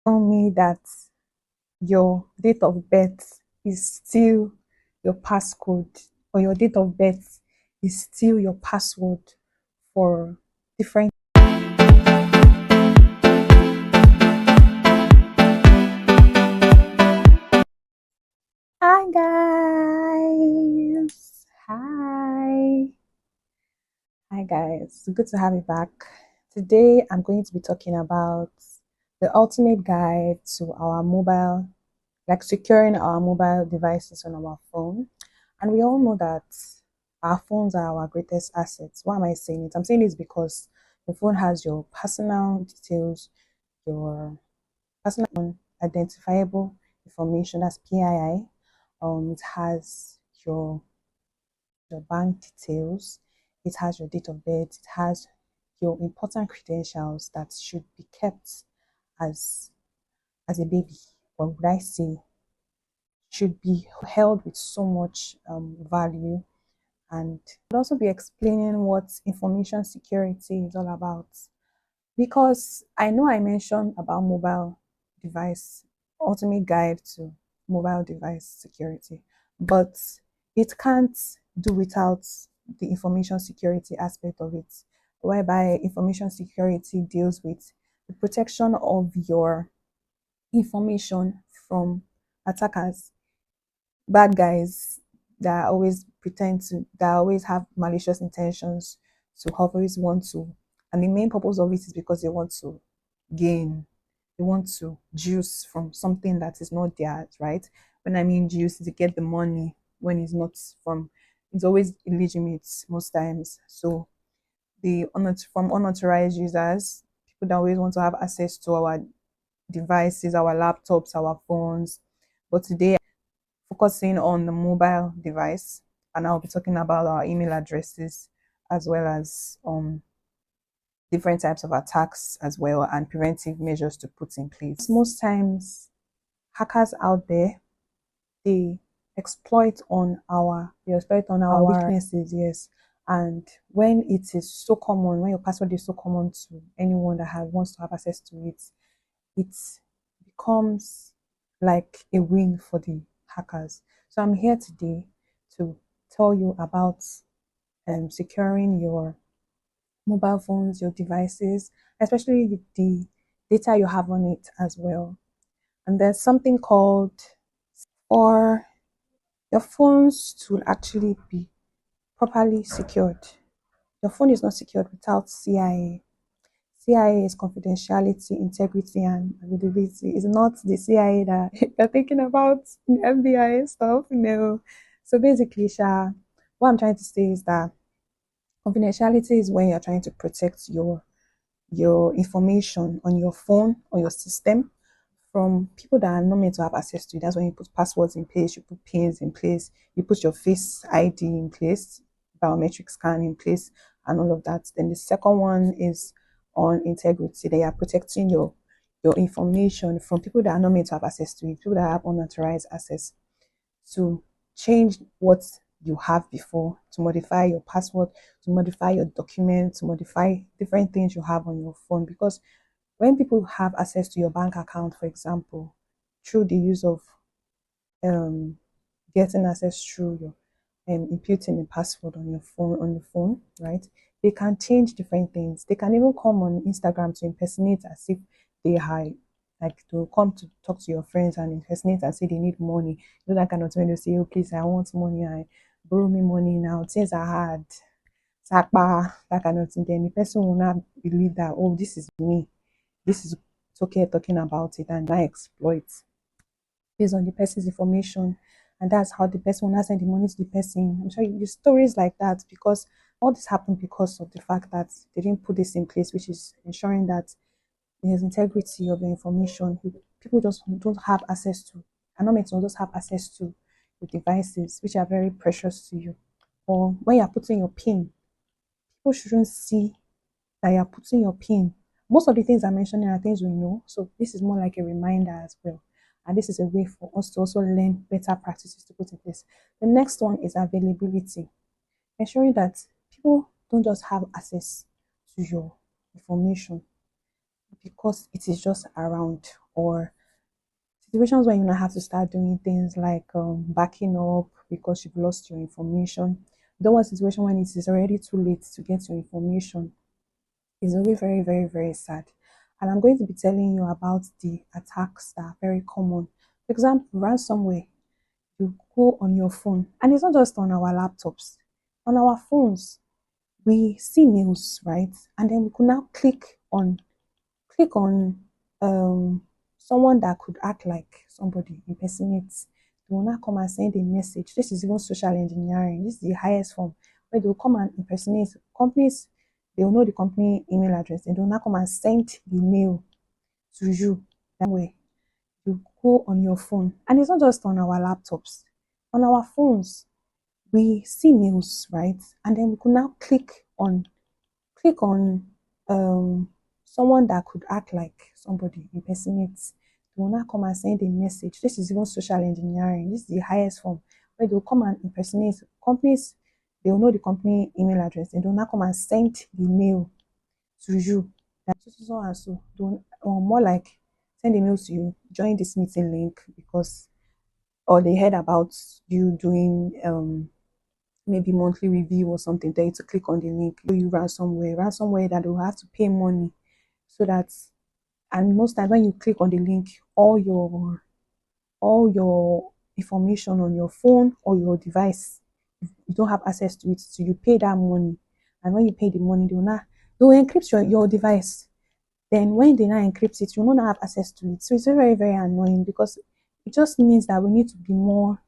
Tell me that your date of birth is still your passcode, or your date of birth is still your password for different. Hi guys. Hi guys. Good to have you back. Today I'm going to be talking about the ultimate guide to our mobile, like securing our mobile devices on our phone. And we all know that our phones are our greatest assets. Why am I saying it? I'm saying this because the phone has your personal details, your personal identifiable information, that's PII. It has your bank details, it has your date of birth, it has your important credentials that should be kept as a baby, or would I say should be held with so much value. And I'll also be explaining what information security is all about, because I know I mentioned about mobile device, ultimate guide to mobile device security, but it can't do without the information security aspect of it, whereby information security deals with the protection of your information from attackers, bad guys that always pretend to, that always have malicious intentions, to always want to, and the main purpose of it is because they want to gain, they want to juice from something that is not theirs, right? When I mean juice, to get the money when it's not from, it's always illegitimate most times. So the from unauthorized users, people that always want to have access to our devices, our laptops, our phones. But today focusing on the mobile device, and I'll be talking about our email addresses, as well as different types of attacks as well, and preventive measures to put in place. Most times hackers out there, they they exploit on our weaknesses, yes. And when it is so common, when your password is so common to anyone that wants to have access to it, it becomes like a win for the hackers. So I'm here today to tell you about securing your mobile phones, your devices, especially the data you have on it as well. And there's something called, for your phones to actually be properly secured. Your phone is not secured without CIA. CIA is confidentiality, integrity, and availability. It's not the CIA that you're thinking about, the FBI stuff. No. So basically, what I'm trying to say is that confidentiality is when you're trying to protect your information on your phone or your system from people that are not meant to have access to it. That's when you put passwords in place, you put pins in place, you put your face ID in place, biometric scan in place, and all of that. Then the second one is on integrity. They are protecting your information from people that are not meant to have access to it, people that have unauthorized access, to change what you have before, to modify your password, to modify your document, to modify different things you have on your phone. Because when people have access to your bank account, for example, through the use of um, getting access through your imputing a password on your phone, right? They can change different things. They can even come on Instagram to impersonate as if they are, like, to come to talk to your friends and impersonate and say they need money. You know, that kind of thing. They say, "Oh, please, I want money. I borrow me money now. Things are hard." Sakpa, that kind of thing. Then the person will not believe that, oh, this is me. This is okay talking about it, and I exploit based on the person's information. And that's how the person will not send the money to the person. I'm sure you stories like that, because all this happened because of the fact that they didn't put this in place, which is ensuring that there's integrity of the information. People just don't have access to, are not meant to just have access to the devices which are very precious to you. Or when you're putting your PIN, people shouldn't see that you're putting your PIN. Most of the things I'm mentioning are things we know. So this is more like a reminder as well. And this is a way for us to also learn better practices to put in place. The next one is availability. Ensuring that people don't just have access to your information because it is just around, or situations where you now have to start doing things like backing up because you've lost your information. You don't want a situation when it is already too late to get your information. It's always very, very, very sad. And I'm going to be telling you about the attacks that are very common. For example, ransomware. You go on your phone, and it's not just on our laptops, on our phones. We see news, right? And then we could now click on someone that could act like somebody, impersonate. They will not come and send a message. This is even social engineering. This is the highest form where they will come and impersonate companies. They will know the company email address and they will not come and send the mail to you. That way, you go on your phone, and it's not just on our laptops, on our phones. We see news, right? And then we could now click on someone that could act like somebody, impersonate. They will not come and send a message. This is even social engineering. This is the highest form where they will come and impersonate companies. They will know the company email address and they will not come and send the mail to you. That so and so. Don't, or more like send a mail to you. Join this meeting link because, or they heard about you doing maybe monthly review or something, tell you to click on the link, you ransomware that will have to pay money so that, and most times when you click on the link, all your information on your phone or your device, you don't have access to it. So you pay that money. And when you pay the money, they will encrypt your device. Then when they now encrypt it, you will not have access to it. So it's very, very annoying because it just means that we need to be more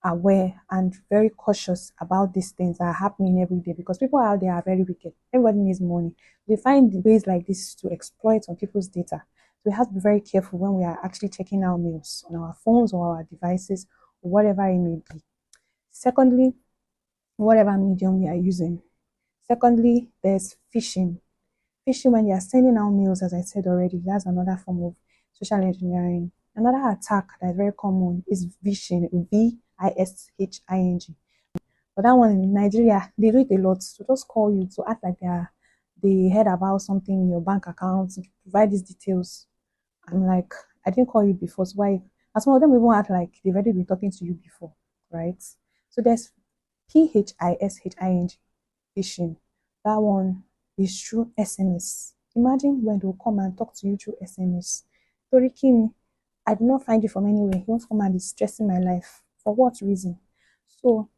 aware and very cautious about these things that are happening every day because people out there are very wicked. Everybody needs money. They find ways like this to exploit on people's data. So we have to be very careful when we are actually checking our mails on our phones or our devices or whatever it may be. Secondly, whatever medium we are using. Secondly, there's phishing. Phishing when they are sending out mails, as I said already, that's another form of social engineering. Another attack that is very common is phishing, VISHING. But that one in Nigeria, they do it a lot. To just call you to act like they heard about something in your bank account, provide these details. I'm like, I didn't call you before, so why? And some of them even act like they've already been talking to you before, right? So there's PHISHING, phishing. That one is through SMS. Imagine when they'll come and talk to you through SMS. Torikini, I do not find you from anywhere. You want to come and be stressing my life. For what reason? So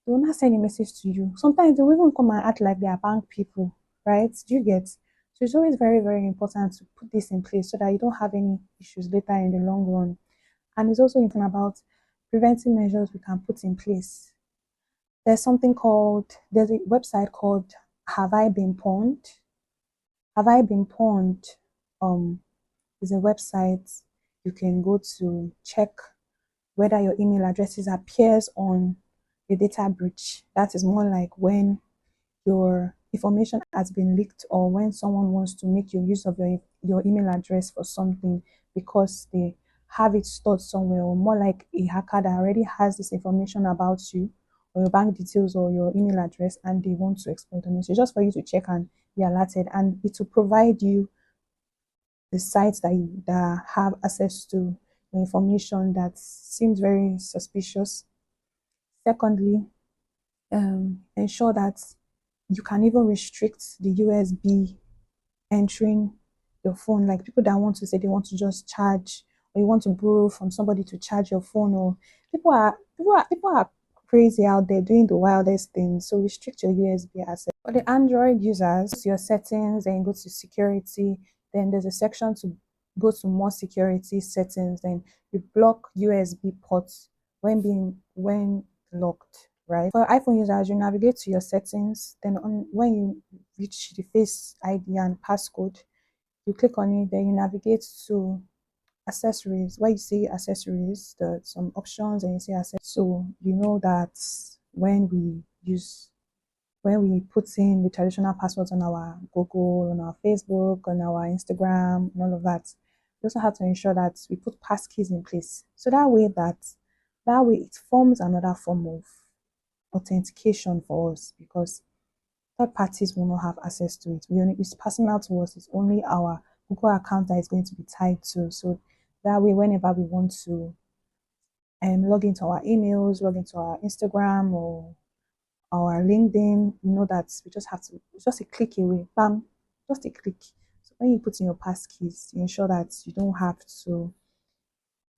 they will not send a message to you. Sometimes they will even come and act like they are bank people, right? Do you get? So it's always very, very important to put this in place so that you don't have any issues later in the long run. And it's also important about preventing measures we can put in place. There's a website called Have I Been Pawned? Have I Been Pawned? Um, is a website you can go to check whether your email addresses appears on the data breach. That is more like when your information has been leaked or when someone wants to make your use of your email address for something because they have it stored somewhere, or more like a hacker that already has this information about you or your bank details or your email address and they want to exploit on it. So just for you to check and be alerted, and it will provide you the sites that have access to your information that seems very suspicious. Secondly, ensure that you can even restrict the USB entering your phone. Like people that want to say they want to just charge, or you want to borrow from somebody to charge your phone, or people are crazy out there doing the wildest things. So restrict your USB access. For the Android users, your settings, then go to security. Then there's a section to go to more security settings. Then you block USB ports when locked, right? For iPhone users, you navigate to your settings. Then when you reach the Face ID and passcode, you click on it. Then you navigate to accessories. Where you see accessories, some options, and you see accessories. So you know that when we use when we put in the traditional passwords on our Google, on our Facebook, on our Instagram, and all of that, we also have to ensure that we put passkeys in place. So that way it forms another form of authentication for us because third parties will not have access to it. It's personal to us. It's only our Google account that is going to be tied to. So That way, whenever we want to log into our emails, log into our Instagram or our LinkedIn, you know that we just have to, it's just a click away, bam, just a click. So when you put in your passkeys, you ensure that you don't have to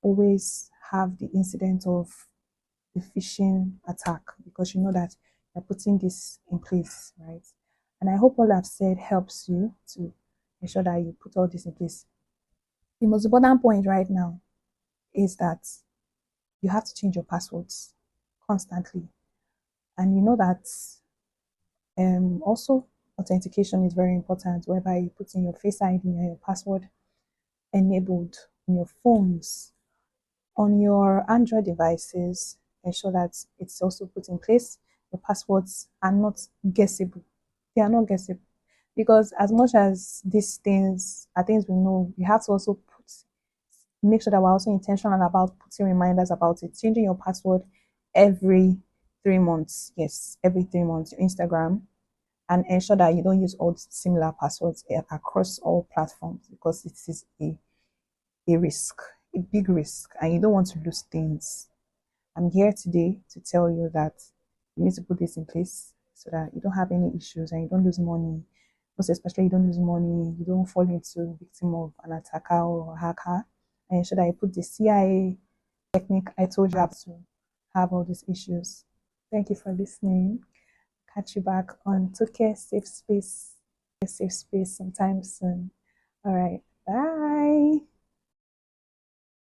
always have the incident of the phishing attack because you know that you're putting this in place, right? And I hope all I've said helps you to ensure that you put all this in place. The most important point right now is that you have to change your passwords constantly. And you know that also authentication is very important, whereby you put in your Face ID and your password enabled on your phones. On your Android devices, ensure that it's also put in place. Your passwords are not guessable. They are not guessable. Because as much as these things are things we know, we have to also make sure that we're also intentional about putting reminders about it. Changing your password every 3 months. Yes, every 3 months. Your Instagram, and ensure that you don't use all similar passwords across all platforms because it is a risk, a big risk, and you don't want to lose things. I'm here today to tell you that you need to put this in place so that you don't have any issues and you don't lose money. Most especially, you don't lose money, you don't fall into victim of an attacker or a hacker. And ensure that you put the CIA technique I told you have to have all these issues. Thank you for listening. Catch you back on Toke Safe Space sometime soon. All right. Bye.